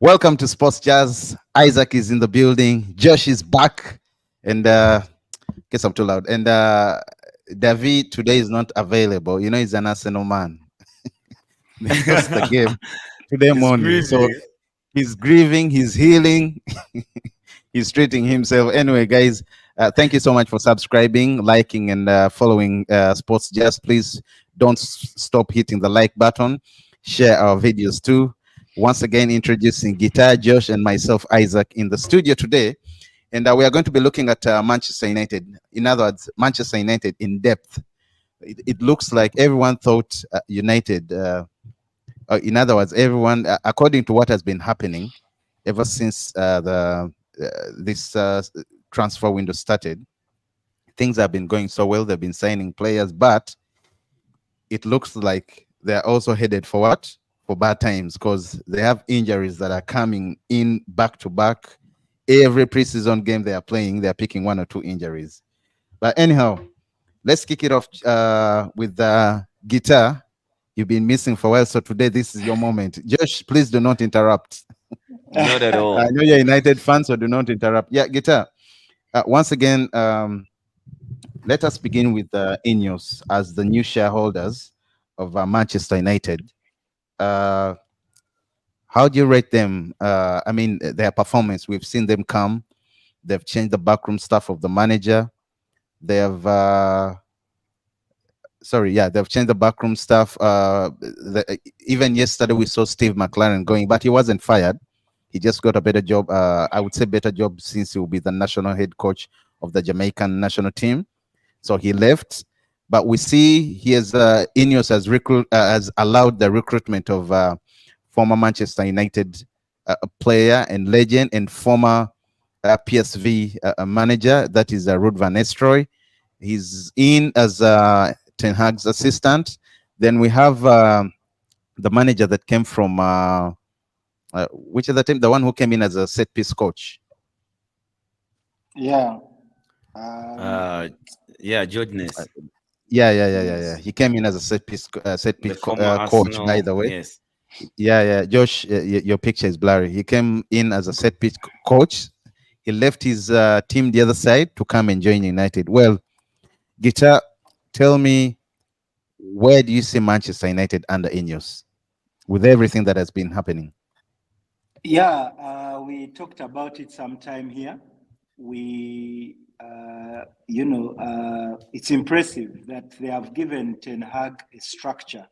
Welcome to Sports Jazz. Isaac is in the building. Josh is back. And guess I'm too loud. And David today is not available. You know, he's an Arsenal man. They lost the game today He's morning. So grieving. he's grieving, he's healing, he's treating himself. Anyway, guys, thank you so much for subscribing, liking, and following Sports Jazz. Please don't stop hitting the like button. Share our videos too. Once again, introducing Guitar, Josh, and myself, Isaac, in the studio today. And we are going to be looking at Manchester United. In other words, Manchester United in depth. It looks like everyone thought United. In other words, everyone, according to what has been happening ever since the this transfer window started, things have been going so well. They've been signing players, but it looks like they're also headed for what? For bad times, because they have injuries that are coming in back to back. Every preseason game they are playing, they are picking one or two injuries. But anyhow, let's kick it off with the guitar. You've been missing for a while, so today this is your moment. Josh, please do not interrupt. Not at all. I know you're a United fan, so do not interrupt. Yeah, guitar. Once again, let us begin with Ineos as the new shareholders of Manchester United. How do you rate them? I mean, their performance. We've seen them come. They've changed the backroom staff of the manager. They have they've changed the backroom staff. Even yesterday we saw Steve McLaren going, but he wasn't fired. He just got a better job. I would say better job, since he will be the national head coach of the Jamaican national team. So he left. But we see he has Ineos has allowed the recruitment of former Manchester United player and legend and former PSV manager, that is Ruud van Nistelrooy. He's in as Ten Hag's assistant. Then we have the manager that came from which is the team? The one who came in as a set piece coach. Yeah. George Ness, Yeah. He came in as a set piece the former coach. By Arsenal. the way, Yes. yeah. Josh, your picture is blurry. He came in as a set piece coach. He left his team the other side to come and join United. Well, Guitar, tell me, where do you see Manchester United under Ineos with everything that has been happening? Yeah, we talked about it sometime here. It's impressive that they have given Ten Hag a structure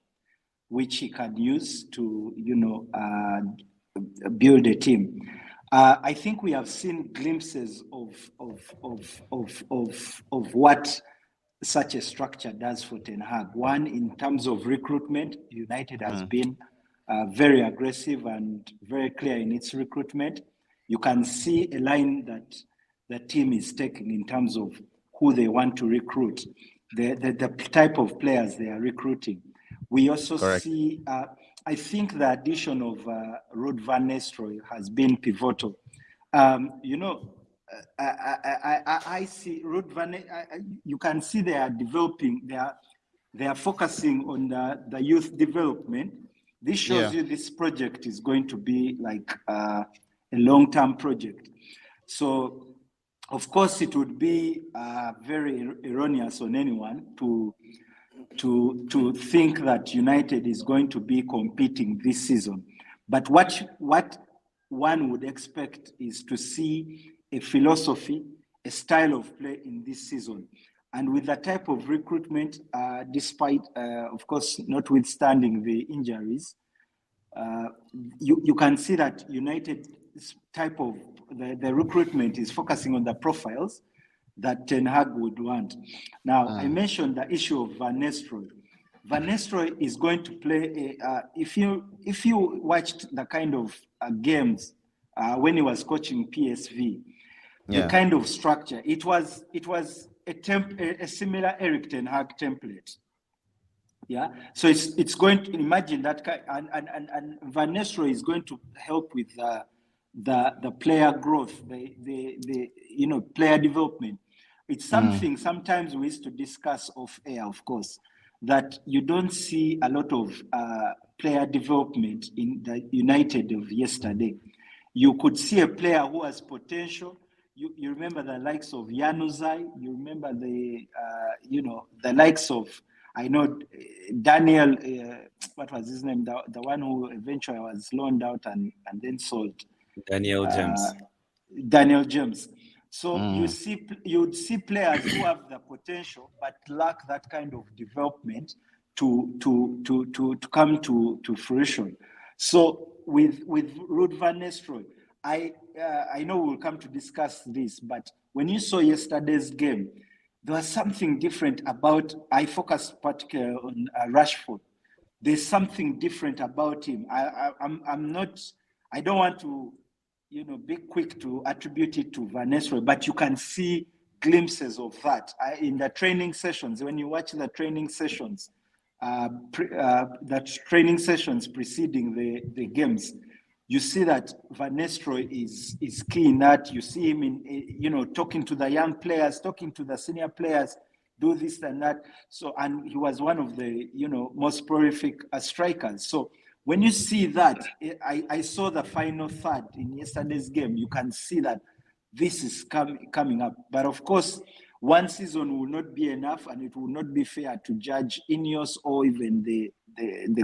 which he can use to, build a team. I think we have seen glimpses of what such a structure does for Ten Hag. One, in terms of recruitment, United has been very aggressive and very clear in its recruitment. You can see a line that the team is taking in terms of who they want to recruit, the type of players they are recruiting. We also see, I think the addition of Ruud van Nistelrooy has been pivotal. I see Ruud van. You can see they are developing. They are focusing on the youth development. This shows you this project is going to be like a long-term project. So, of course, it would be very erroneous on anyone to think that United is going to be competing this season. But what one would expect is to see a philosophy, a style of play in this season. And with the type of recruitment, despite, of course, notwithstanding the injuries, you can see that United's type of the recruitment is focusing on the profiles that Ten Hag would want. Now, I mentioned the issue of Van Nistelrooy. Van Nistelrooy is going to play. If you watched the kind of games when he was coaching PSV, the kind of structure, it was a similar Eric Ten Hag template. Yeah, so it's going to imagine that, and Van Nistelrooy is going to help with the player growth, the player development. It's something sometimes we used to discuss off air, of course, that you don't see a lot of player development in the United of yesterday. You could see a player who has potential. You remember the likes of Januzaj. You remember the likes of, I know, Daniel, what was his name? The one who eventually was loaned out and then sold. Daniel James. Daniel James. So you'd see players who have the potential but lack that kind of development to come to fruition. So with Ruud van Nistelrooy, I know we'll come to discuss this, but when you saw yesterday's game, there was something different about. I focused particularly on Rashford. There's something different about him. I'm not. I don't want to, be quick to attribute it to Van Nistelrooy, but you can see glimpses of that in the training sessions. When you watch the training sessions, training sessions preceding the games, you see that Van Nistelrooy is key in that. You see him in, talking to the young players, talking to the senior players, do this and that. So, and he was one of the, most prolific strikers. So when you see that, I saw the final third in yesterday's game. You can see that this is coming up. But of course, one season will not be enough, and it will not be fair to judge Ineos or even the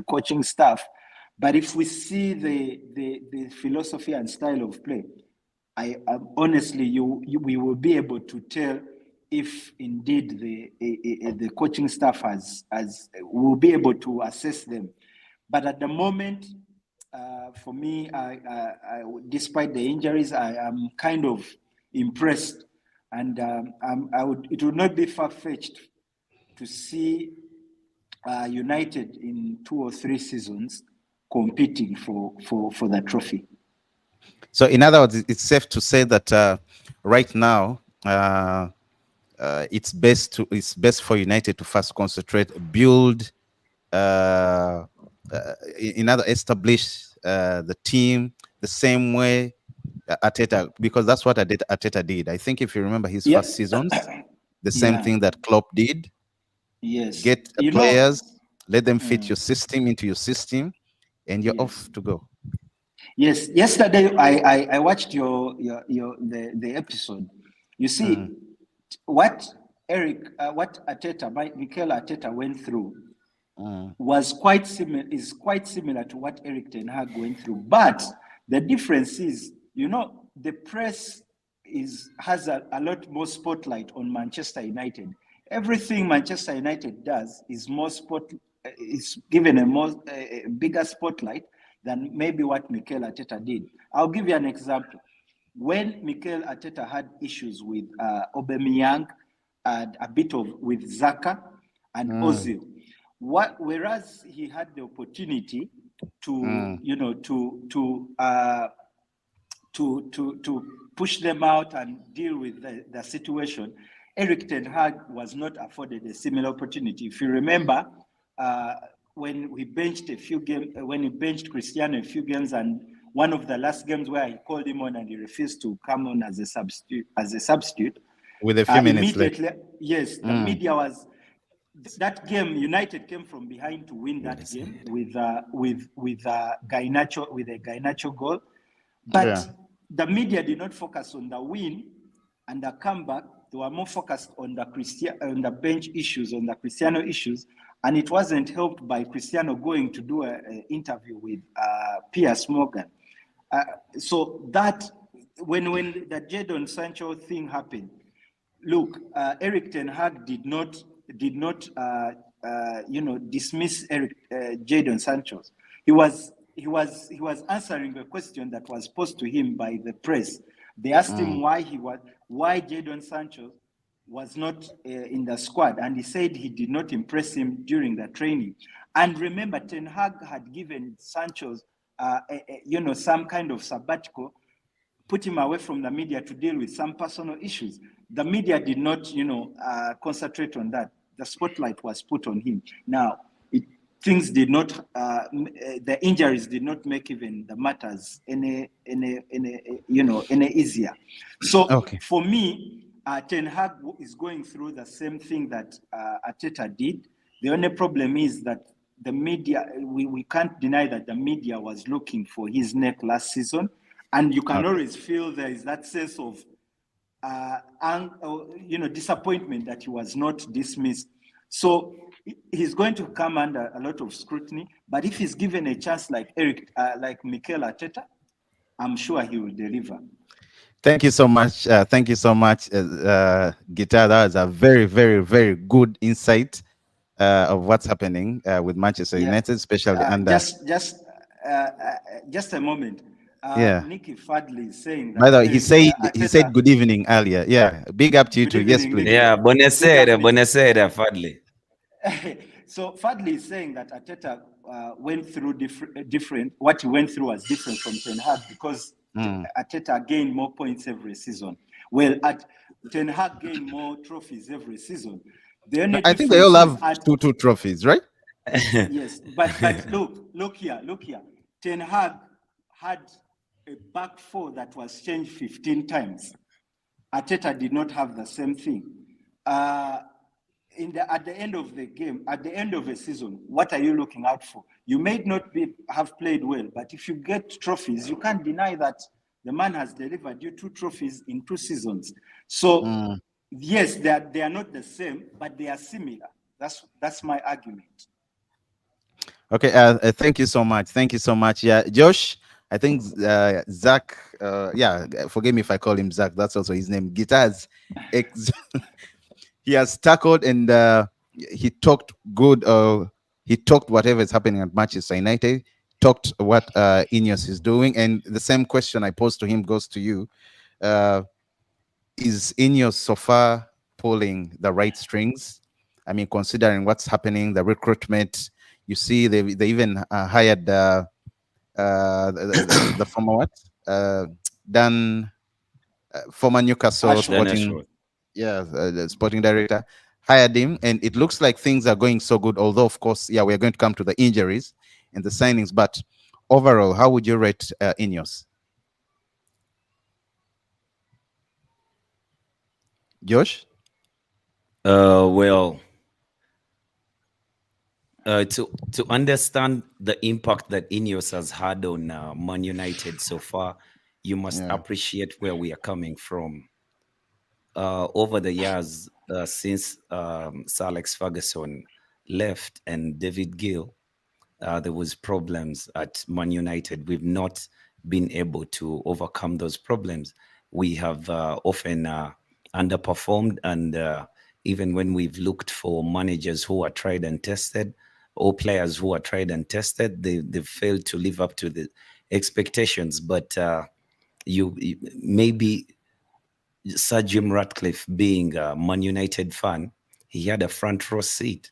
coaching staff. But if we see the philosophy and style of play, I honestly, we will be able to tell if indeed the coaching staff will be able to assess them. But at the moment, for me, despite the injuries, I am kind of impressed, and it would not be far-fetched to see United in 2 or 3 seasons competing for the trophy. So, in other words, it's safe to say that right now, it's best for United to first concentrate, build, establish the team the same way Arteta, because that's what Arteta did. I think if you remember his first seasons, the same thing that Klopp did. Yes. Get players, let them fit your system into your system, and you're off to go. Yes. Yesterday, I watched the episode. You see what Mikel Arteta went through was quite similar. Is quite similar to what Erik ten Hag went through. But the difference is, the press has a lot more spotlight on Manchester United. Everything Manchester United does is given a bigger spotlight than maybe what Mikel Arteta did. I'll give you an example. When Mikel Arteta had issues with Aubameyang and a bit with Xhaka and Ozil, whereas he had the opportunity to push them out and deal with the situation, Erik ten Hag was not afforded a similar opportunity. If you remember, when he benched Cristiano a few games, and one of the last games where he called him on and he refused to come on as a substitute. With a few minutes left. Yes, the media was. That game, United came from behind to win that game with a Garnacho goal, but the media did not focus on the win and the comeback. They were more focused on the bench issues, on the Cristiano issues, and it wasn't helped by Cristiano going to do an interview with Piers Morgan. So that when the Jadon Sancho thing happened, look, Erik ten Hag did not dismiss Jadon Sancho. He was answering a question that was posed to him by the press. They asked him why Jadon Sancho was not in the squad, and he said he did not impress him during the training. And remember, Ten Hag had given Sancho, some kind of sabbatical, put him away from the media to deal with some personal issues. The media did not, concentrate on that. The spotlight was put on him. Now, things did not, the injuries did not make even the matters any easier. So for me, Ten Hag is going through the same thing that Arteta did. The only problem is that the media, we can't deny that the media was looking for his neck last season, And you can always feel there is that sense of disappointment that he was not dismissed. So he's going to come under a lot of scrutiny. But if he's given a chance like Mikel Arteta, I'm sure he will deliver. Thank you so much. Thank you so much, Guitar. That was a very, very, very good insight of what's happening with Manchester United, especially under. Just a moment. Nicky Fadley is saying that. By the way, he said good evening earlier. Yeah, big up to you too. Yes, please. Yeah, buonasera, Fadley. So Fadley is saying that Arteta went through different. What he went through was different from Ten Hag because Arteta gained more points every season. Well, Ten Hag gained more trophies every season. I think they all have two trophies, right? Yes, but look here. Ten Hag had a back four that was changed 15 times. Arteta did not have the same thing. At the end of the game, at the end of a season, what are you looking out for? You may not have played well, but if you get trophies, you can't deny that the man has delivered you 2 trophies in 2 seasons. So yes, they are not the same, but they are similar. That's my argument. Okay, thank you so much. Yeah, Josh, I think Zach, forgive me if I call him Zach, that's also his name. Guitars. He has tackled and he talked good. He talked whatever is happening at Manchester United, talked what Ineos is doing. And the same question I posed to him goes to you. Is Ineos so far pulling the right strings? I mean, considering what's happening, the recruitment, you see they even hired the former what? Former Newcastle Sporting, the sporting director, hired him, and it looks like things are going so good. Although, of course, we're going to come to the injuries and the signings. But overall, how would you rate Ineos? Josh? To understand the impact that Ineos has had on Man United so far, you must appreciate where we are coming from. Over the years, since Sir Alex Ferguson left and David Gill, there was problems at Man United. We've not been able to overcome those problems. We have often underperformed, and even when we've looked for managers who are tried and tested, or players who are tried and tested, they've failed to live up to the expectations. But maybe Sir Jim Ratcliffe, being a Man United fan, he had a front row seat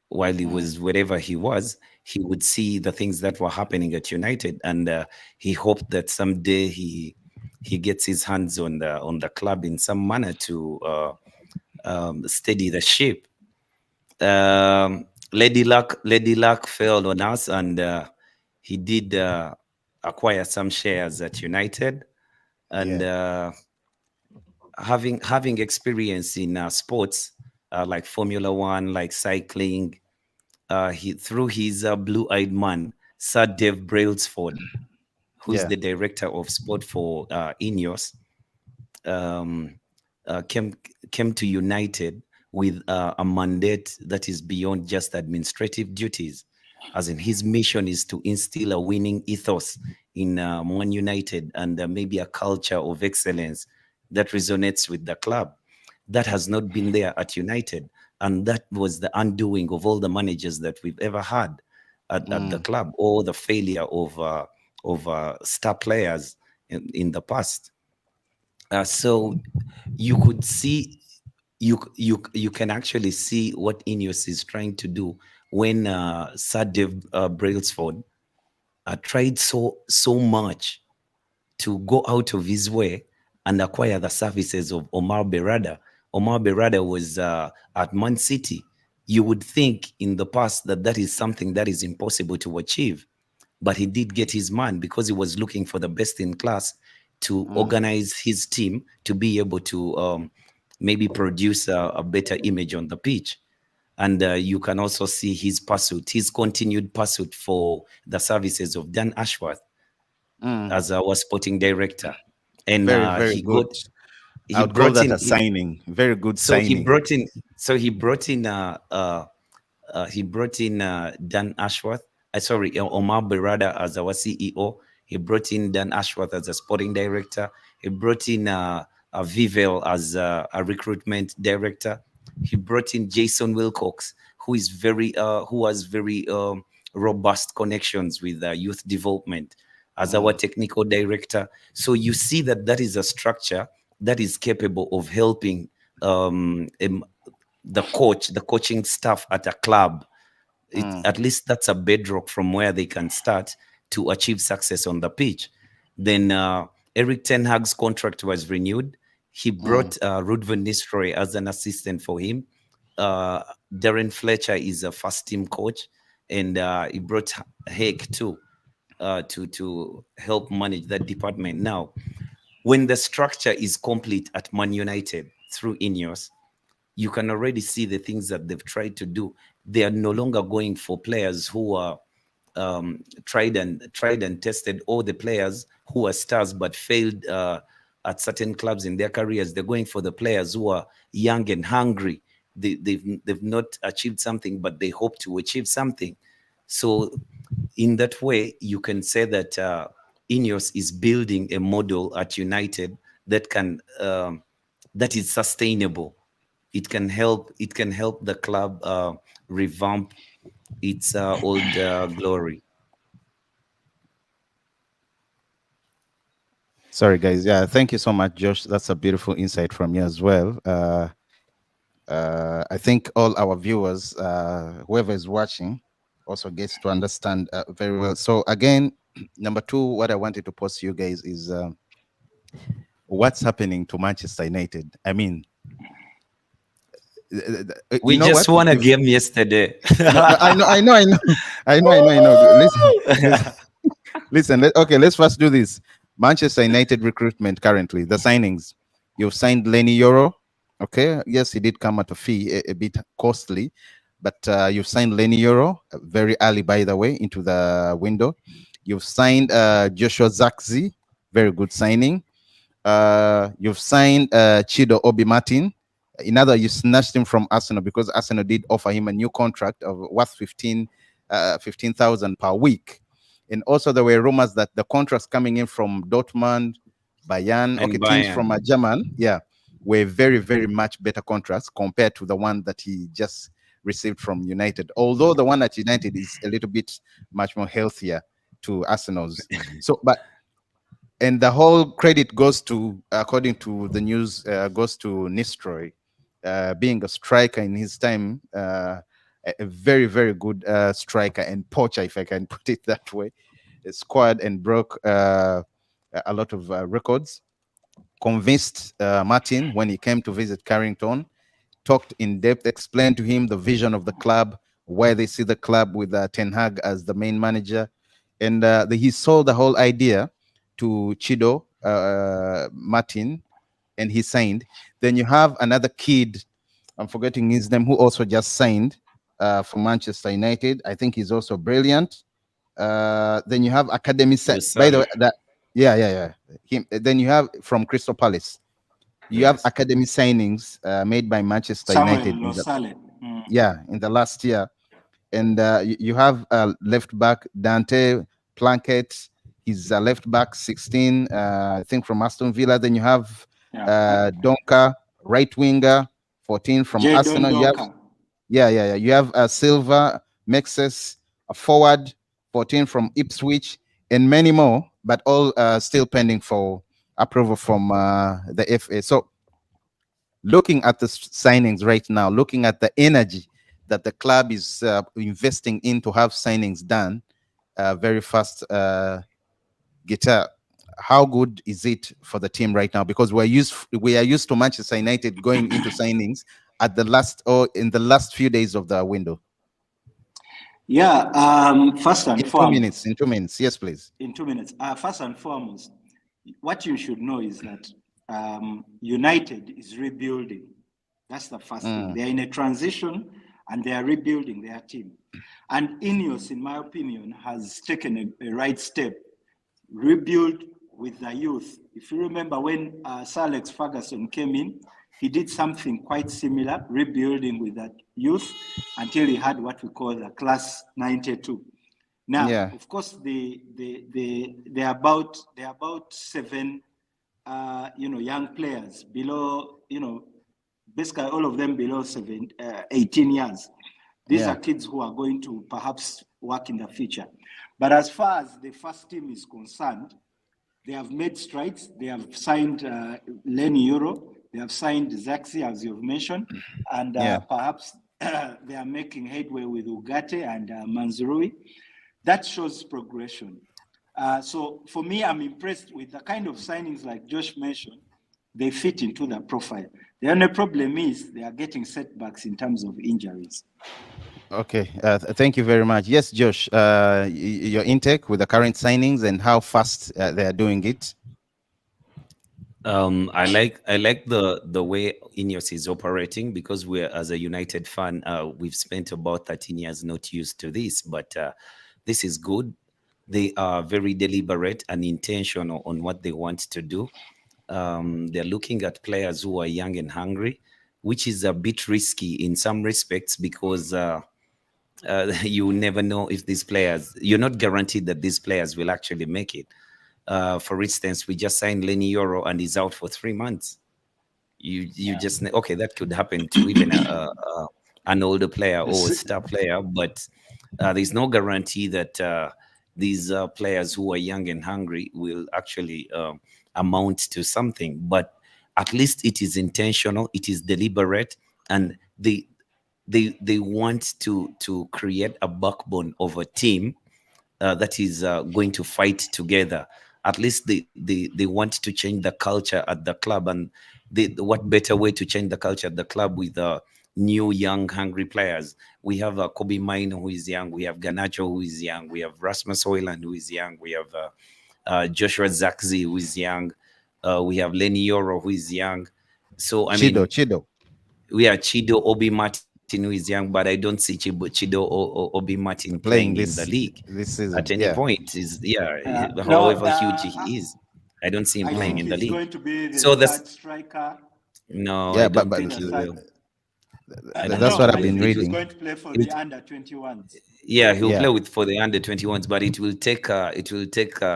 while he was wherever he was. He would see the things that were happening at United, and he hoped that someday he gets his hands on the club in some manner to steady the ship. Lady Luck failed on us, and he did acquire some shares at United, and having experience in sports like Formula One, like cycling, through his blue-eyed man, Sir Dave Brailsford, who's the director of sport for Ineos, came to United with a mandate that is beyond just administrative duties. As in, his mission is to instill a winning ethos in Man United and maybe a culture of excellence that resonates with the club. That has not been there at United, and that was the undoing of all the managers that we've ever had at the club, or the failure of star players in the past. So you could see, you can actually see what Ineos is trying to do when Sir Dave Brailsford tried so much to go out of his way and acquire the services of Omar Berrada. Omar Berrada was at Man City. You would think in the past that is something that is impossible to achieve, but he did get his man because he was looking for the best in class to organize his team to be able to maybe produce a better image on the pitch. And you can also see his continued pursuit for the services of Dan Ashworth. as our sporting director, and Very he good. got I would call that a signing. Very good so signing. he brought in Dan Ashworth. Sorry, Omar Berada as our CEO. He brought in Dan Ashworth as a sporting director. He brought in Vivel as a recruitment director. He brought in Jason Wilcox, who has very robust connections with youth development, as our technical director. So you see that is a structure that is capable of helping the coaching staff at a club. At least that's a bedrock from where they can start to achieve success on the pitch. Then Eric Ten Hag's contract was renewed. He brought Ruud van Nistelrooy as an assistant for him. Darren Fletcher is a first team coach, and he brought Hake too to help manage that department. Now, when the structure is complete at Man United through Ineos, you can already see the things that they've tried to do. They are no longer going for players who are tried and tested, or the players who are stars but failed at certain clubs in their careers. They're going for the players who are young and hungry. They've not achieved something, but they hope to achieve something. So in that way, you can say that Ineos is building a model at United that can that is sustainable. It can help the club revamp its old glory. Sorry, guys. Yeah, thank you so much, Josh. That's a beautiful insight from you as well. I think all our viewers, whoever is watching, also gets to understand very well. So again, number two, what I wanted to pose to you guys is what's happening to Manchester United. I mean, we just won a game yesterday. I know. Listen, okay, let's first do this. Manchester United recruitment currently, the signings. You've signed Lenny Yoro. Okay, yes, he did come at a fee, a bit costly, but you've signed Lenny Yoro very early, by the way, into the window. You've signed Joshua Zirkzee, very good signing. You've signed Chido Obi Martin. In other, you snatched him from Arsenal because Arsenal did offer him a new contract of worth 15,000 per week. And also there were rumors that the contracts coming in from Dortmund, Bayern, teams from German, were very, very much better contracts compared to the one that he just received from United. Although the one at United is a little bit much more healthier to Arsenal's. And the whole credit goes to, according to the news, goes to Nistelrooy, being a striker in his time, a very, very good striker and poacher, if I can put it that way. Scored and broke a lot of records. Convinced Martin when he came to visit Carrington, talked in depth, explained to him the vision of the club, where they see the club with Ten Hag as the main manager. And he sold the whole idea to Chido Martin, and he signed. Then you have another kid, I'm forgetting his name, who also just signed for Manchester United. I think he's also brilliant. Then you have Academy by the way, him. Then you have from Crystal Palace. You have academy signings made by Manchester United in the last year. And you have left back Dante Plunkett. He's a left back, 16, I think, from Aston Villa. Then you have Donker, right winger, 14 from Arsenal. You have Silva, Mexes, a forward, 14 from Ipswich, and many more, but all still pending for approval from the FA. So looking at the signings right now, looking at the energy that the club is investing in to have signings done very fast, Guitar, how good is it for the team right now? Because we are used to Manchester United going into signings at the last or in the last few days of the window. First and foremost. In 2 minutes, yes, please. In 2 minutes. First and foremost, what you should know is that United is rebuilding. That's the first thing. They're in a transition and they are rebuilding their team. And Ineos, in my opinion, has taken a right step rebuild with the youth. If you remember when Sir Alex Ferguson came in, he did something quite similar, rebuilding with that youth until he had what we call the class 92. Now, of course, they're about 7, young players below, basically all of them below 18 years. These are kids who are going to perhaps work in the future. But as far as the first team is concerned, they have made strides. They have signed Lenny Euro. They have signed Zaxi, as you've mentioned. And perhaps they are making headway with Ugarte and Manzurui. That shows progression. So for me, I'm impressed with the kind of signings like Josh mentioned. They fit into the profile. The only problem is they are getting setbacks in terms of injuries. Okay, thank you very much. Yes, Josh, your intake with the current signings and how fast they are doing it. I like the way Ineos is operating, because we're, as a United fan, we've spent about 13 years not used to this, but this is good. They are very deliberate and intentional on what they want to do. They're looking at players who are young and hungry, which is a bit risky in some respects, because you never know if these players, you're not guaranteed that these players will actually make it. For instance, we just signed Lenny Euro and he's out for 3 months. You just, okay, that could happen to even an older player or a star player, but there's no guarantee that these players who are young and hungry will actually amount to something. But at least it is intentional, it is deliberate, and they want to create a backbone of a team that is going to fight together. At least they want to change the culture at the club, and what better way to change the culture at the club with new, young, hungry players. We have Kobe Mino, who is young. We have Garnacho, who is young. We have Rasmus Højlund, who is young. We have Joshua Zaxi, who is young. We have Lenny Euro, who is young. So I mean, Chido. We are Chido, Obi Martin, who is young, but I don't see Chido or Obi Martin playing in the league this season, at any point. However huge he is, I don't see him playing in the league. Going to be the so third striker. No, I don't think he will. That's what I've been reading. He's going to play for the under 21s. Yeah, he'll play for the under 21s, but it will take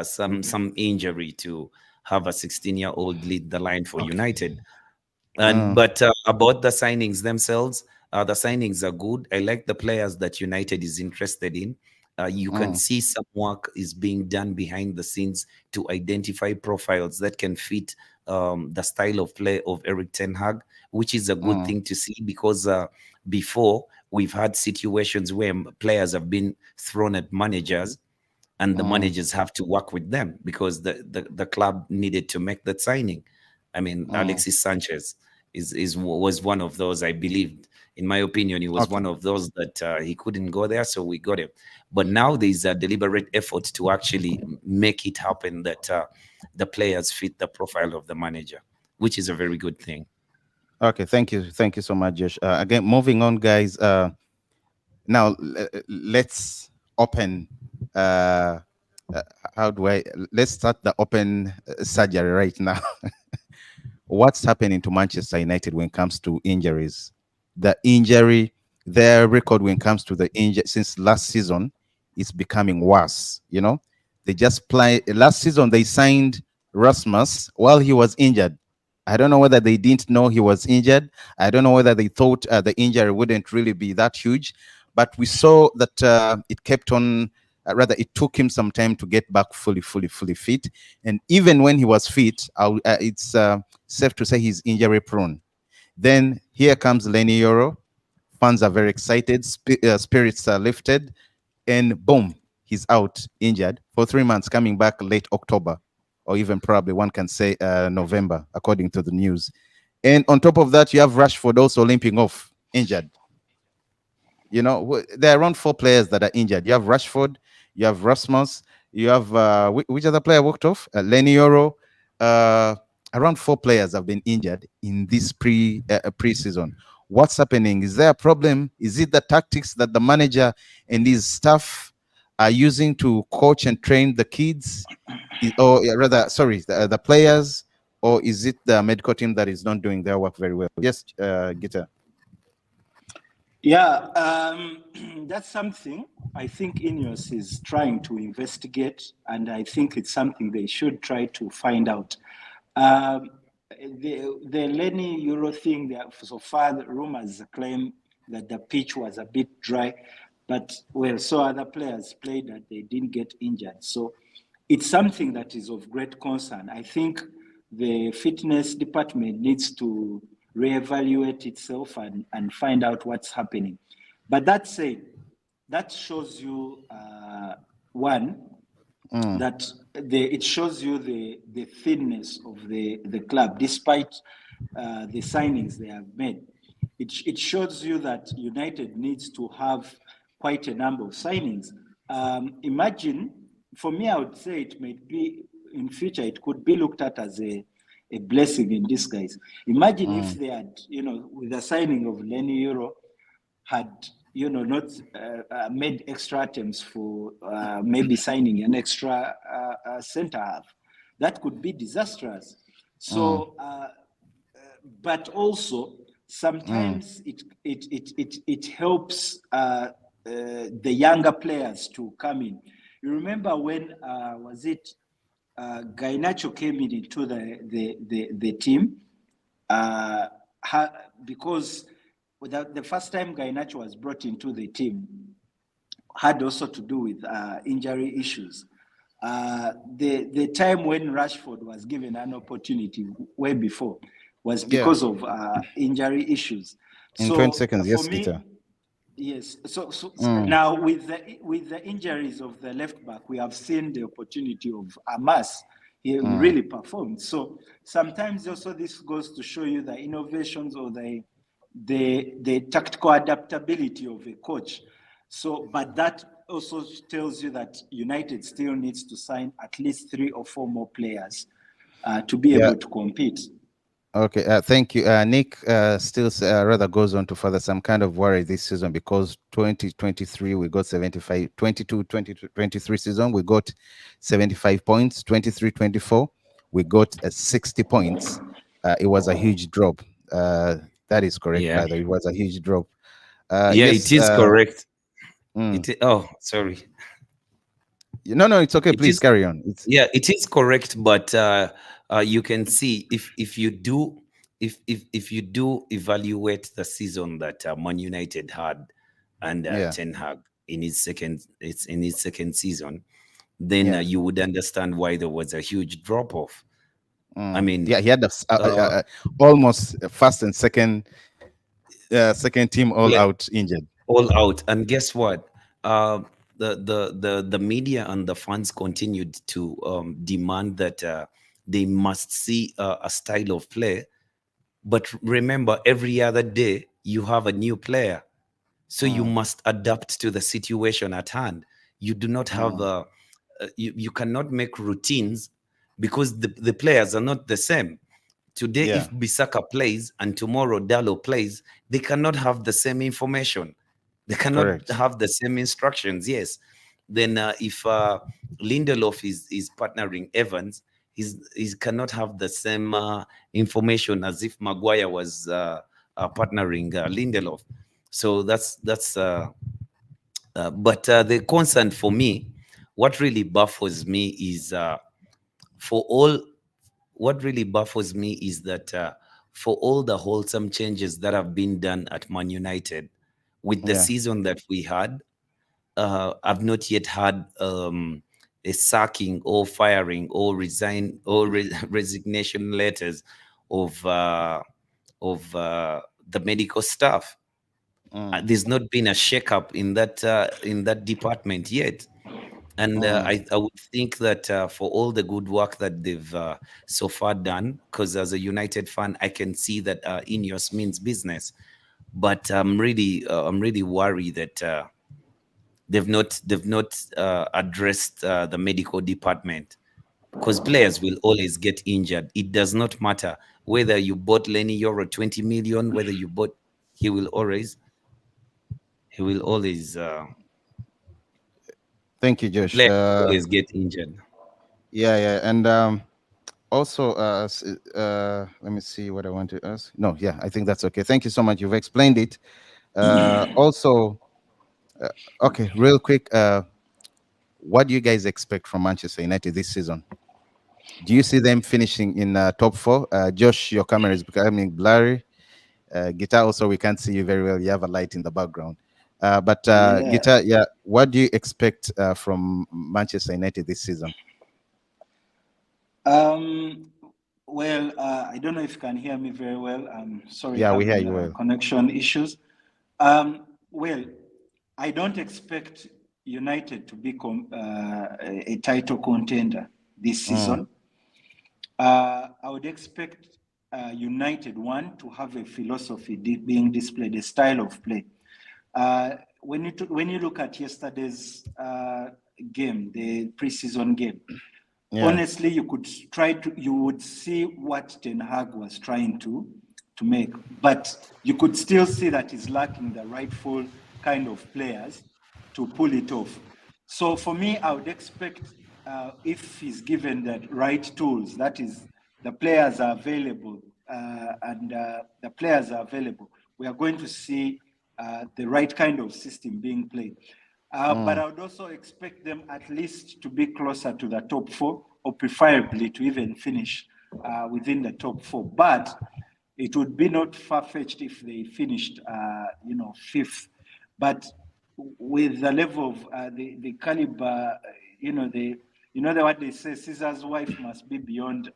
some injury to have a 16-year-old lead the line for United. And but about the signings themselves, the signings are good. I like the players that United is interested in. You can see some work is being done behind the scenes to identify profiles that can fit the style of play of Erik ten Hag, which is a good thing to see, because before we've had situations where players have been thrown at managers, and the managers have to work with them because the club needed to make that signing. I mean, Alexis Sanchez was one of those. I believed, in my opinion, he was one of those that he couldn't go there, so we got him. But now there's a deliberate effort to actually make it happen that the players fit the profile of the manager, which is a very good thing. Okay, thank you so much, Josh. Again, moving on, guys. Now let's open. Let's start the open surgery right now. What's happening to Manchester United when it comes to injuries? Their record when it comes to the injury since last season is becoming worse. You know, they just play last season. They signed Rasmus while he was injured. I don't know whether they didn't know he was injured. I don't know whether they thought the injury wouldn't really be that huge. But we saw that it kept on. Rather, it took him some time to get back fully fit. And even when he was fit, it's safe to say he's injury prone. Then here comes Lenny Euro. Fans are very excited. Spirits are lifted. And boom, he's out injured for 3 months, coming back late October, or even probably one can say November, according to the news. And on top of that, you have Rashford also limping off, injured. You know, there are around 4 players that are injured. You have Rashford, you have Rasmus, you have which other player walked off? Lenny Euro. Around 4 players have been injured in this pre-season. What's happening? Is there a problem? Is it the tactics that the manager and his staff are using to coach and train the kids, or rather, sorry, the players, or is it the medical team that is not doing their work very well? Yes, Gita. Yeah, that's something I think Ineos is trying to investigate, and I think it's something they should try to find out. The Lenny Euro thing, so far the rumors claim that the pitch was a bit dry, but well, so other players played that they didn't get injured. So it's something that is of great concern. I think the fitness department needs to reevaluate itself and find out what's happening. But that said, that shows you that it shows you the thinness of the club, despite the signings they have made. It shows you that United needs to have quite a number of signings. Imagine, for me, I would say it may be in future, it could be looked at as a blessing in disguise. Imagine if they had, with the signing of Lenny Euro, had, not made extra attempts for maybe signing an extra center half. That could be disastrous. So, but also sometimes it helps the younger players to come in. You remember when was it Garnacho came into the team because the first time Garnacho was brought into the team had also to do with injury issues. The time when Rashford was given an opportunity way before was because of injury issues. In 20 seconds, yes, Peter. Yes. So now with the injuries of the left back, we have seen the opportunity of Amas. He really performed. So sometimes also this goes to show you the innovations or the tactical adaptability of a coach. So, but that also tells you that United still needs to sign at least 3 or 4 more players to be able to compete. Okay, thank you. Nick still rather goes on to further some kind of worry this season because 2023 we got 75, 22-23 season we got 75 points, 23-24 we got 60 points. It was a huge drop. That is correct, brother. It was a huge drop. Yes, it is correct. Oh, sorry. No, it's okay. Please carry on. It is correct, but you can see if you do evaluate the season that Man United had and Ten Hag in his second season, then you would understand why there was a huge drop off. I mean, he had almost first and second team all out injured. All out, and guess what? The media and the fans continued to demand that they must see a style of play. But remember, every other day you have a new player, so you must adapt to the situation at hand. You do not have you cannot make routines because the players are not the same. Today, if Bissaka plays and tomorrow Dalot plays, they cannot have the same information. They cannot have the same instructions. Yes. Then if Lindelof is partnering Evans, he cannot have the same information as if Maguire was partnering Lindelof. So that's but the concern for me, what really baffles me is that for all the wholesome changes that have been done at Man United with the season that we had, I've not yet had a sacking or firing or resignation letters of the medical staff. There's not been a shakeup in that department yet. And I would think that for all the good work that they've so far done, because as a United fan, I can see that Ineos means business. But I'm really worried that they've not addressed the medical department, because players will always get injured. It does not matter whether you bought Lenny Euro 20 million, whether you bought, he will always Thank you, Josh. Players always get injured. Yeah, and also, let me see what I want to ask. No, yeah, I think that's okay. Thank you so much. You've explained it. Also, okay, real quick. What do you guys expect from Manchester United this season? Do you see them finishing in top four? Josh, your camera is becoming blurry. Guitar, also, we can't see you very well. You have a light in the background. But Yeah. Guitar, yeah, what do you expect from Manchester United this season? Well, I don't know if you can hear me very well. I'm sorry. Yeah, we hear you well. Connection issues. Well, I don't expect United to become a title contender this season. I would expect United to have a philosophy being displayed, a style of play. When you look at yesterday's game, the preseason game, honestly, you would see what Ten Hag was trying to make, but you could still see that he's lacking the rightful kind of players to pull it off. So for me, I would expect if he's given the right tools, that is, the players are available, we are going to see the right kind of system being played. But I would also expect them at least to be closer to the top four, or preferably to even finish within the top four. But it would be not far-fetched if they finished, fifth. But with the level of the caliber, what they say, Caesar's wife must be beyond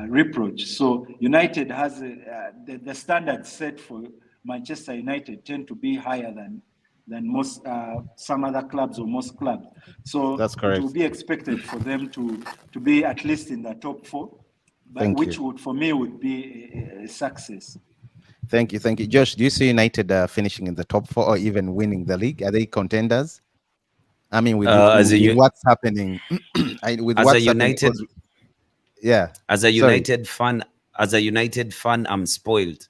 reproach. So United has the standards set for Manchester United tend to be higher than most some other clubs or most clubs. So that's correct. It will be expected for them to be at least in the top four, but which would for me would be a success. Thank you. Josh, do you see United finishing in the top four or even winning the league? Are they contenders? I mean, with what's happening, yeah. As a United fan, I'm spoiled.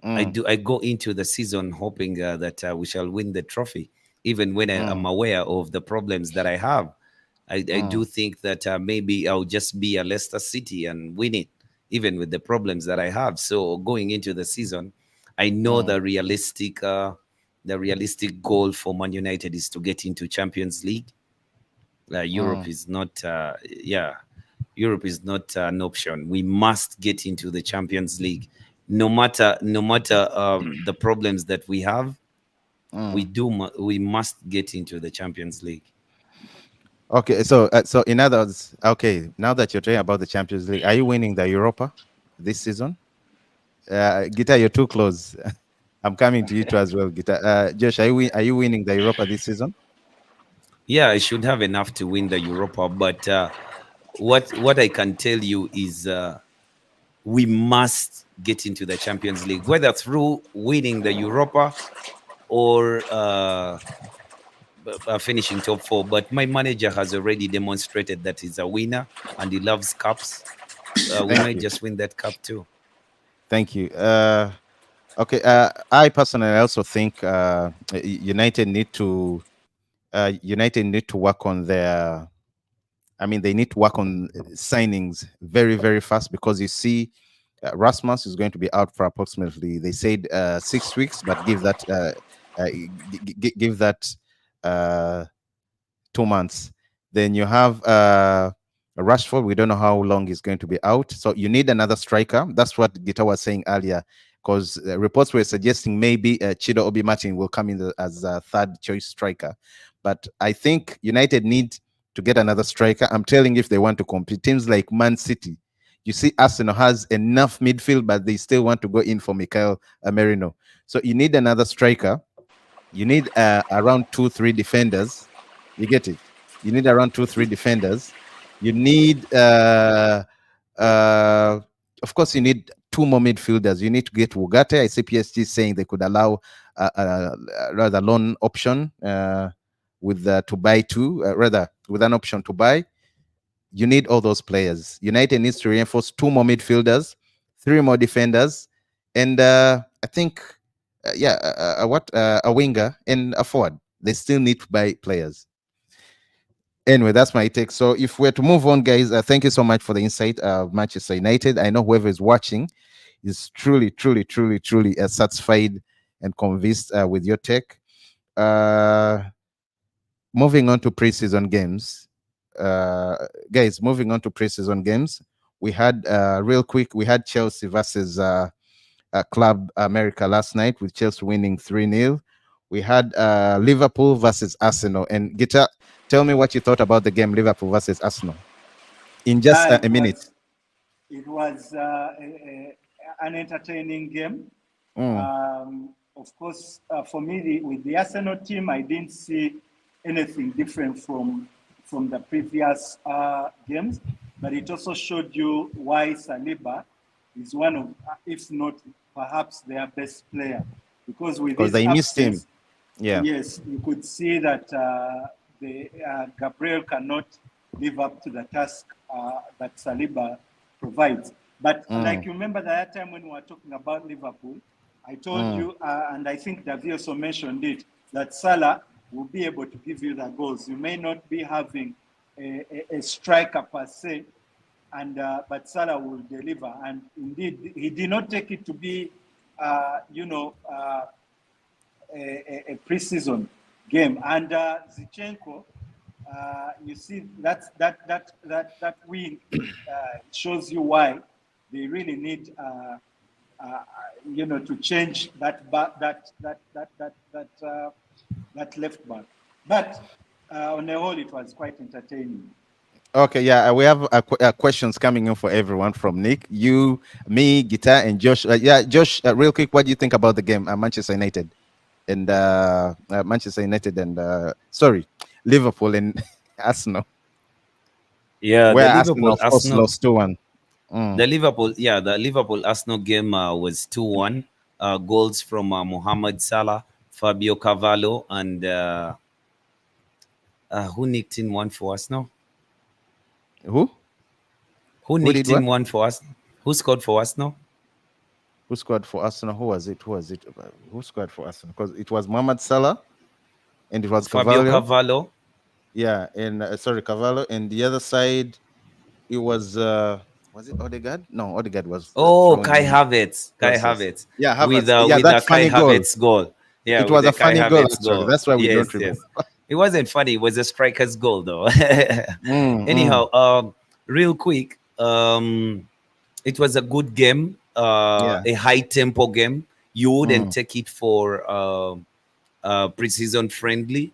I go into the season hoping that we shall win the trophy, even when I'm aware of the problems that I have. I do think that maybe I'll just be a Leicester City and win it, even with the problems that I have. So going into the season, I know the realistic goal for Man United is to get into Champions League. Europe is not, Europe is not an option. We must get into the Champions League, no matter the problems that we have. We must get into the Champions League. Okay, so in other words, okay, now that you're talking about the Champions League, are you winning the Europa this season? Guitar, you're too close. I'm coming to you too as well, Guitar. Josh, are you winning the Europa this season? Yeah, I should have enough to win the Europa, but what I can tell you is we must get into the Champions League, whether through winning the Europa or finishing top four. But my manager has already demonstrated that he's a winner and he loves cups. We might just win that cup too. Thank you. Okay, I personally also think United need to work on their. I mean, they need to work on signings very, very fast, because you see, Rasmus is going to be out for approximately, they said 6 weeks, but give that 2 months. Then you have Rashford. We don't know how long he's going to be out, so you need another striker. That's what Guitar was saying earlier, because reports were suggesting maybe Chido Obi Martin will come in as a third choice striker. But I think United need to get another striker. I'm telling you, if they want to compete, teams like Man City, you see Arsenal has enough midfield, but they still want to go in for Mikel Merino. So you need another striker. You need around 2-3 defenders. You get it? You need around 2-3 defenders. You need, of course, you need 2 more midfielders. You need to get Ugarte. I see PSG saying they could allow rather loan option with to buy 2, rather with an option to buy. You need all those players. United needs to reinforce 2 more midfielders, 3 more defenders, and I think a winger and a forward. They still need to buy players. Anyway, that's my take. So if we're to move on, guys, thank you so much for the insight of Manchester United. I know whoever is watching is truly, truly, truly, truly satisfied and convinced with your take. Moving on to preseason games, guys. Moving on to preseason games, we had real quick. We had Chelsea versus Club America last night, with Chelsea winning 3-0. We had Liverpool versus Arsenal. And Gita, tell me what you thought about the game, Liverpool versus Arsenal, in just a minute. It was an entertaining game. Of course, for me, with the Arsenal team, I didn't see anything different from the previous games, but it also showed you why Saliba is one of, if not perhaps their best player, because they missed him. Yeah. Yes, you could see that Gabriel cannot live up to the task that Saliba provides. But like you remember that time when we were talking about Liverpool, I told you, and I think Davi also mentioned it, that Salah will be able to give you the goals. You may not be having a striker per se, and but Salah will deliver. And indeed, he did not take it to be, a preseason game. And Zinchenko, you see that win shows you why they really need to change that left back. But on the whole, it was quite entertaining. Okay, yeah, we have questions coming in for everyone from Nick, you, me, Gita, and Josh. Josh, real quick, what do you think about the game, Manchester United and Liverpool and Arsenal? Yeah, where the Liverpool Arsenal lost 2-1. The Liverpool Arsenal game was 2-1. Goals from Mohamed Salah, Fabio Carvalho, and who nicked in one for Arsenal? Who nicked in one for us? Who scored for Arsenal? Who scored for Arsenal? Who was it? Who scored for Arsenal? Because it was Mohamed Salah, and it was Fabio Carvalho. Yeah, and Carvalho, and the other side, it was it Odegaard? No, Odegaard was. Kai Havertz. Kai Havertz. Yeah, Havertz. With that Kai Havertz goal. Yeah, it was a funny goal, actually. That's why we don't remember. It wasn't funny. It was a striker's goal, though. Anyhow, real quick, it was a good game, a high-tempo game. You wouldn't take it for preseason friendly.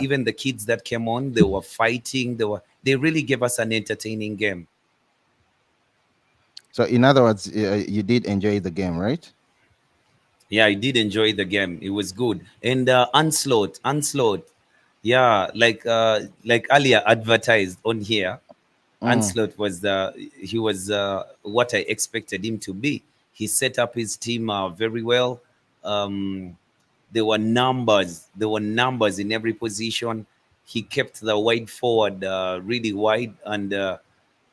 Even the kids that came on, they were fighting. They really gave us an entertaining game. So, in other words, you did enjoy the game, right? Yeah, I did enjoy the game. It was good. And Onslaught. Yeah, like earlier advertised on here, Onslaught was what I expected him to be. He set up his team very well. There were numbers in every position. He kept the wide forward really wide, and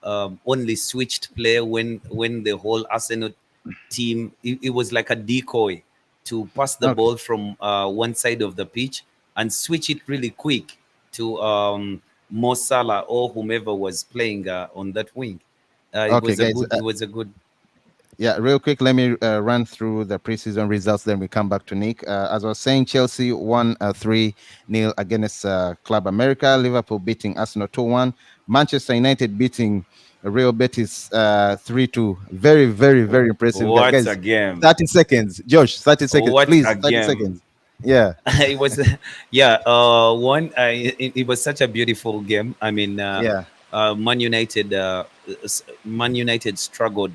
only switched play when the whole Arsenal team, it was like a decoy to pass the ball from one side of the pitch and switch it really quick to Mo Salah or whomever was playing on that wing. It was a good. Yeah, real quick, let me run through the preseason results, then we come back to Nick. As I was saying, Chelsea won 3-0 against Club America. Liverpool beating Arsenal 2-1. Manchester United beating Real Betis 3-2. Very, very, very impressive. What a game. 30 seconds. Josh, 30 seconds. Please, 30 seconds. Yeah. It was, it was such a beautiful game. I mean, Man United struggled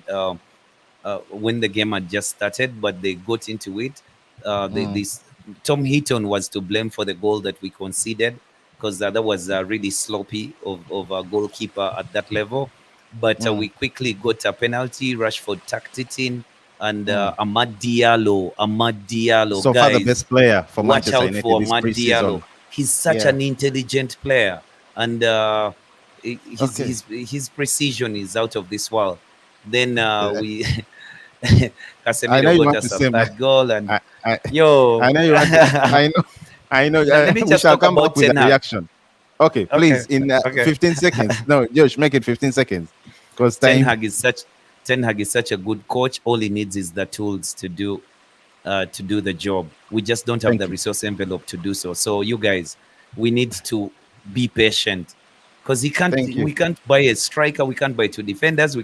when the game had just started, but they got into it. Tom Heaton was to blame for the goal that we conceded, because that was really sloppy of a goalkeeper at that level. But we quickly got a penalty. Rashford tucked it in, and Amad Diallo. So guys, far the best player for Manchester United. Watch out for Amad Diallo. He's such an intelligent player, and his precision is out of this world. Then we Casemiro got us a third goal, and I know you want to, I know. Let me We just shall talk come about back with Ten a Hag. reaction. Okay, Okay, please, in okay. 15 seconds. No, Josh, make it 15 seconds. Because Ten time. Hag is such a good coach. All he needs is the tools to do the job. We just don't have Thank the you. resource envelope to do so. So you guys, we need to be patient because Thank you. we can't buy a striker, we can't buy two defenders, we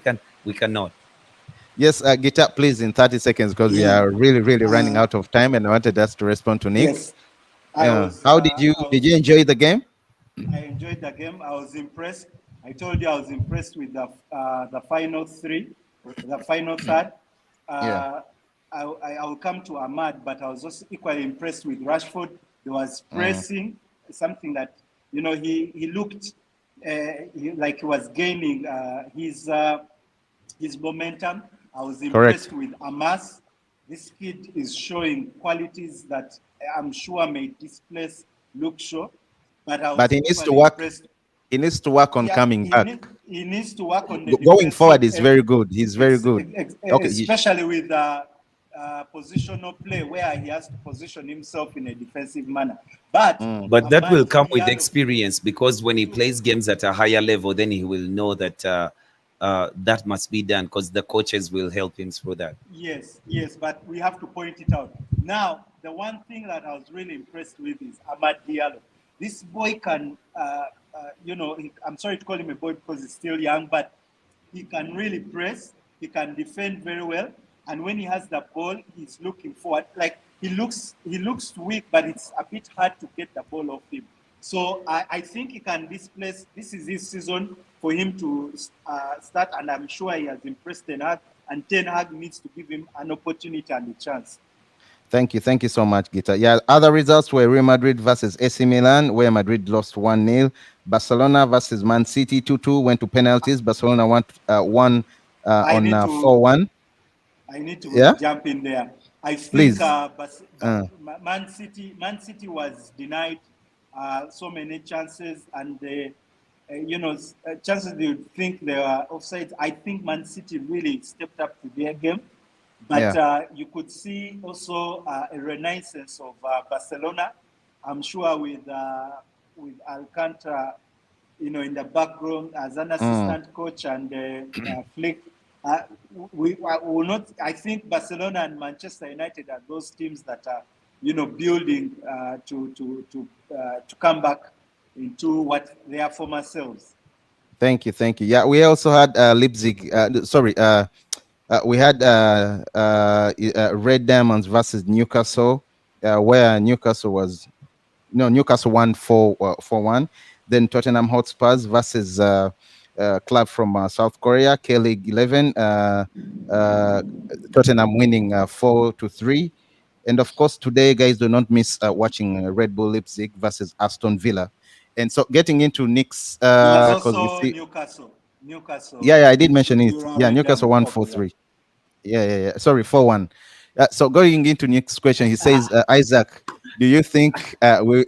cannot. Yes, Guitar, please, in 30 seconds, because we Yeah. are really, really running out of time, and I wanted us to respond to Nick. Yes. I was. How did you enjoy the game? I enjoyed the game. I was impressed. I told you I was impressed with the final three, the final third. Yeah. I will come to Ahmad, but I was also equally impressed with Rashford. There was pressing, something that he looked like he was gaining his momentum. I was impressed with Amas. This kid is showing qualities that I'm sure may displace Luke Shaw. But he needs to work. Impressed. He needs to work on coming back. He needs to work on the Going forward is very good. He's very good. Okay, especially with positional play where he has to position himself in a defensive manner. But that will come with experience, because when he plays games at a higher level, then he will know that that must be done, because the coaches will help him through that. Yes, but we have to point it out. Now, the one thing that I was really impressed with is Amad Diallo. This boy can, I'm sorry to call him a boy because he's still young, but he can really press. He can defend very well. And when he has the ball, he's looking forward. Like he looks weak, but it's a bit hard to get the ball off him. So I think he can displace. This is his season for him to start, and I'm sure he has impressed Ten Hag. And Ten Hag needs to give him an opportunity and a chance. Thank you so much, Gita. Yeah, other results were Real Madrid versus AC Milan, where Madrid lost 1-0. Barcelona versus Man City 2-2, went to penalties. Barcelona won on 4-1. I need to jump in there. I think Man City was denied so many chances, and chances they would think they were offside. I think Man City really stepped up to their game. But you could see also a renaissance of Barcelona. I'm sure with Alcantara, in the background as an assistant coach, and Flick. We will not. I think Barcelona and Manchester United are those teams that are, building to come back into what their former selves. Thank you. Yeah, we also had Leipzig. We had Red Diamonds versus Newcastle, where Newcastle won 4-1. Then Tottenham Hotspurs versus club from South Korea, K-League 11. Tottenham winning 4-3. And of course, today, guys, do not miss watching Red Bull Leipzig versus Aston Villa. And so, getting into Nick's, also Newcastle. Yeah, I did mention it. Yeah, Newcastle won 4-3. Yeah. Sorry, 4-1. So going into Nick's question, he says, Isaac, do you think who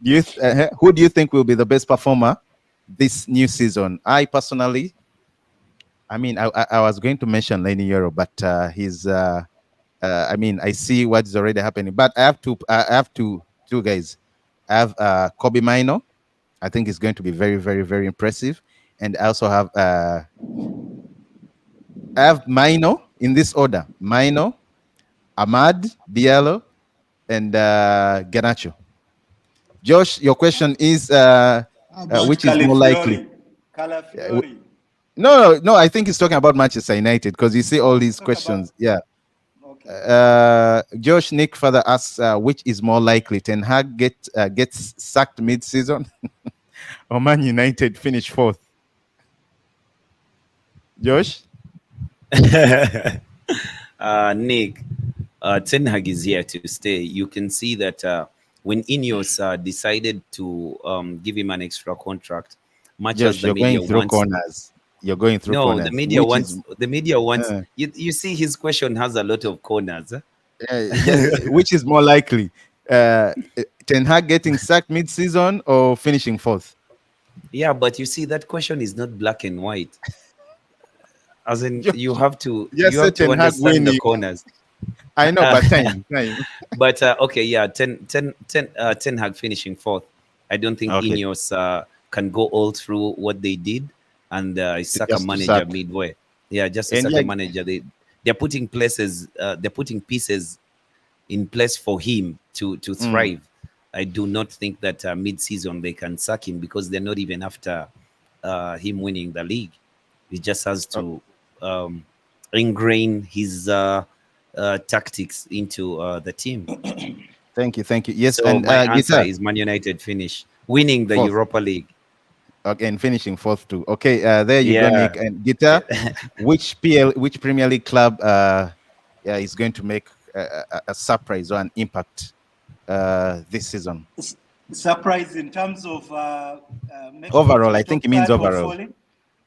do you think will be the best performer this new season? I personally, I was going to mention Lenny Euro, but he's I see what's already happening. But I have two guys. I have Kobe Mino. I think he's going to be very, very, very impressive. And I also have Mino in this order: Mino, Ahmad Diallo, and Garnacho. Josh, your question is which is more likely? No, I think he's talking about Manchester United, because you see all these questions. Yeah. Okay. Josh Nick further asks which is more likely: Ten Hag gets sacked mid-season or Man United finish 4th? Josh? Nick, Ten Hag is here to stay. You can see that when Ineos decided to give him an extra contract, much Josh, as the media wants. Corners. You're going through corners. The media wants. You see, his question has a lot of corners. Which is more likely? Ten Hag getting sacked mid-season or finishing 4th? Yeah, but you see, that question is not black and white. As in, you have to understand the corners. I know, but time. But okay, yeah, Ten Hag finishing fourth. I don't think Okay. Ineos can go all through what they did and sack a Just to manager sack. midway. Yeah, just to And sack yeah, a manager. They're putting pieces in place for him to thrive. I do not think that mid-season they can sack him because they're not even after him winning the league. He just has to ingrain his tactics into the team. thank you. Yes, So and my answer Guitar, is Man United finish, winning the fourth. Europa League. Again, finishing fourth too. Okay, there you go, Yeah. Nick. And Guitar, which Premier League club is going to make a surprise or an impact this season? Surprise in terms of making Overall, it I to think top it means cut or overall. falling?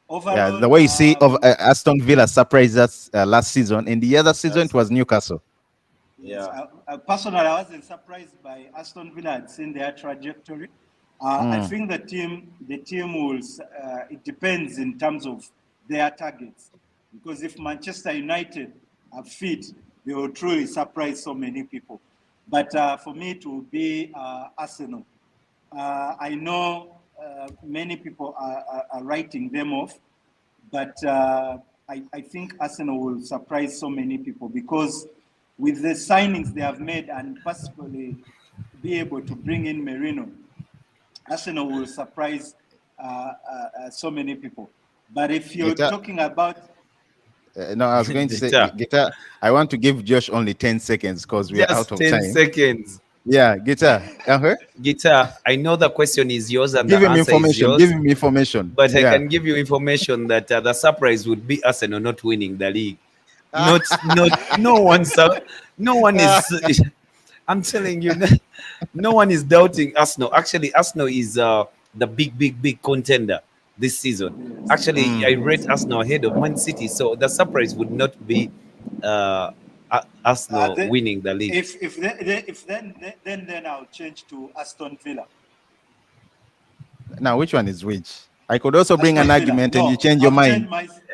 Overall, Yeah, the way you see of Aston Villa surprised us last season. In the other season, it was Newcastle. Yeah. Personally, I wasn't surprised by Aston Villa. I'd seen their trajectory. I think the team will. It depends in terms of their targets, because if Manchester United are fit, they will truly surprise so many people. But for me, it will be Arsenal. I know many people are writing them off, but I think Arsenal will surprise so many people because with the signings they have made and possibly be able to bring in Merino, Arsenal will surprise so many people. But if you're talking about... no, I was going to say, Guitar, I want to give Josh only 10 seconds because we are out of 10 time. seconds. Yeah, Guitar. Guitar, I know the question is yours and give the him answer information. is yours. Give him information. But I can give you information that the surprise would be Arsenal not winning the league. No one is. I'm telling you, no one is doubting Arsenal. Actually, Arsenal is the big contender this season. Actually, I rate Arsenal ahead of Man City, so the surprise would not be Arsenal winning the league. If then I'll change to Aston Villa. Now, which one is which? I could also bring Aston an Villa. argument No, and you change your mind.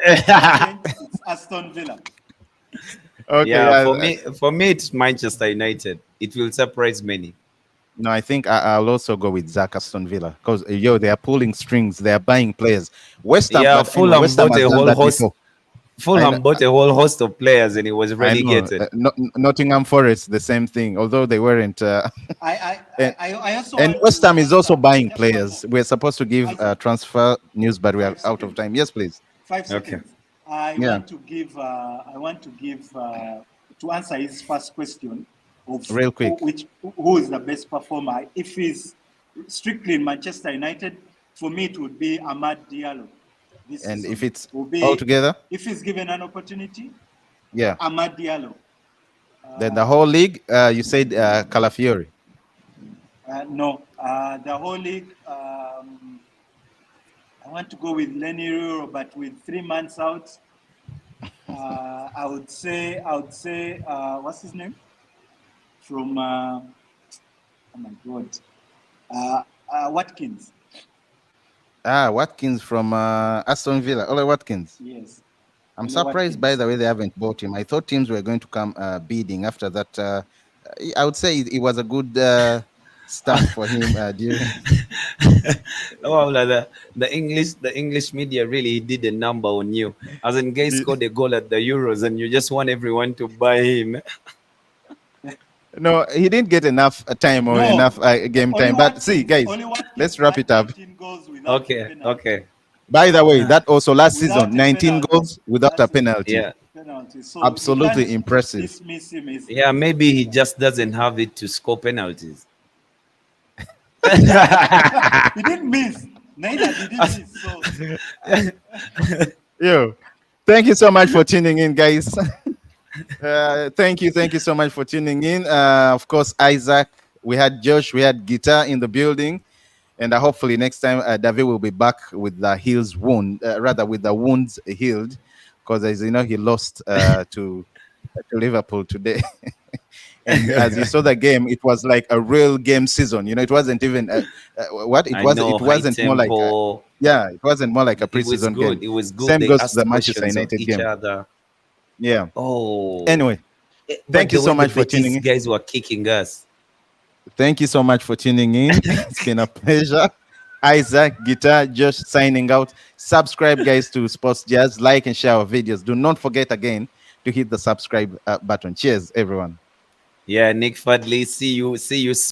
It's Aston Villa. Okay. Yeah, for me, it's Manchester United. It will surprise many. No, I think I'll also go with Zach Aston Villa because they are pulling strings, they are buying players. West Ham, yeah, Fulham bought a whole host. Fulham bought a whole host of players and it was relegated. Nottingham Forest, the same thing, although they weren't. I also and West Ham is also buying players. We're supposed to give transfer news, but we are out of time. Yes, please. 5 seconds. Okay. I want to give to answer his first question of real quick, who is the best performer. If he's strictly in Manchester United, for me it would be Amad Diallo. And if it's all together, if he's given an opportunity, yeah, Amad Diallo. Then the whole league, you said Calafiori. No, the whole league. I want to go with Lenny Ruro, but with 3 months out, I would say, what's his name? From, oh my God, Watkins. Watkins from Aston Villa. Ole Watkins. Yes. I'm surprised, by the way, they haven't bought him. I thought teams were going to come bidding after that. I would say it was a good start for him. Well, the English media really did a number on you. As in, guys scored a goal at the Euros, and you just want everyone to buy him. No, he didn't get enough time or enough game time. But see, guys, let's wrap it up. Okay. By the way, that also last season, 19 goals without a penalty. Yeah. So absolutely impressive. Yeah, maybe he just doesn't have it to score penalties. He didn't miss. Neither did he miss. So. Yo, thank you so much for tuning in, guys. Thank you so much for tuning in. Of course, Isaac, we had Josh, we had Guitar in the building. And hopefully next time, David will be back with the heels wound, rather with the wounds healed, because as you know, he lost to Liverpool today. And as you saw the game, it was like a real game season. You know, it wasn't even it wasn't more like it wasn't more like a preseason game. It was good. Same goes to the Manchester United game. Other. Yeah. Oh. Anyway, Thank you the so way much the for tuning Betis in. guys were kicking us. Thank you so much for tuning in. It's been a pleasure. Isaac, Guitar, Josh signing out. Subscribe, guys, to Sports Jazz. Like and share our videos. Do not forget again to hit the subscribe button. Cheers, everyone. Yeah, Nick Fadley, see you